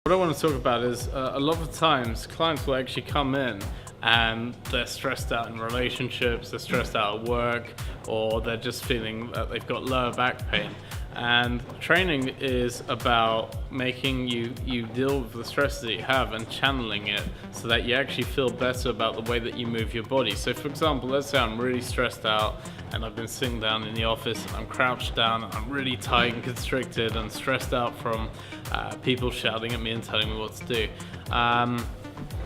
What I want to talk about is a lot of times clients will actually come in and they're stressed out in relationships, they're stressed out at work, or they're just feeling that they've got lower back pain. And training is about making you deal with the stress that you have and channeling it so that you actually feel better about the way that you move your body. So for example, let's say I'm really stressed out and I've been sitting down in the office and I'm crouched down and I'm really tight and constricted and stressed out from people shouting at me and telling me what to do.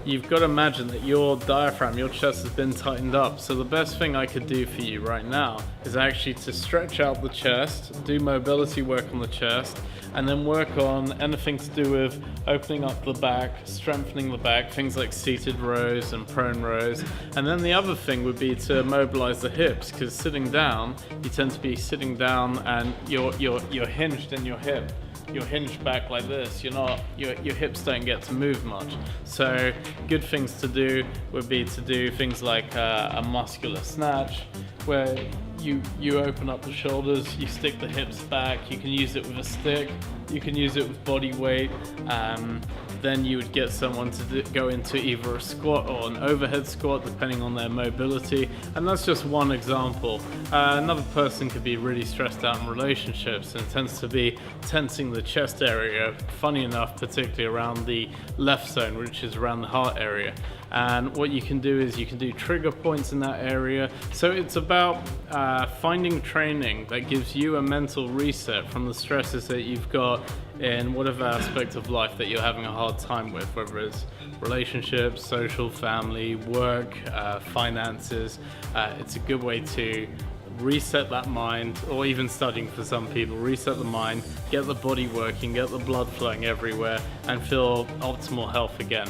You've got to imagine that your diaphragm, your chest has been tightened up. So the best thing I could do for you right now is actually to stretch out the chest, do mobility work on the chest, and then work on anything to do with opening up the back, strengthening the back, things like seated rows and prone rows. And then the other thing would be to mobilize the hips, because sitting down, you tend to be sitting down and you're hinged in your hip. You're hinged back like this, your hips don't get to move much. So good things to do would be to do things like a muscular snatch, where you open up the shoulders, you stick the hips back, you can use it with a stick, you can use it with body weight. Then you would get someone to go into either a squat or an overhead squat depending on their mobility, and that's just one example. Another person could be really stressed out in relationships and tends to be tensing the chest area, funny enough, particularly around the left zone, which is around the heart area. And what you can do is you can do trigger points in that area. So it's about finding training that gives you a mental reset from the stresses that you've got in whatever aspect of life that you're having a hard time with, whether it's relationships, social, family, work, finances. It's a good way to reset that mind, or even studying for some people, reset the mind, get the body working, get the blood flowing everywhere, and feel optimal health again.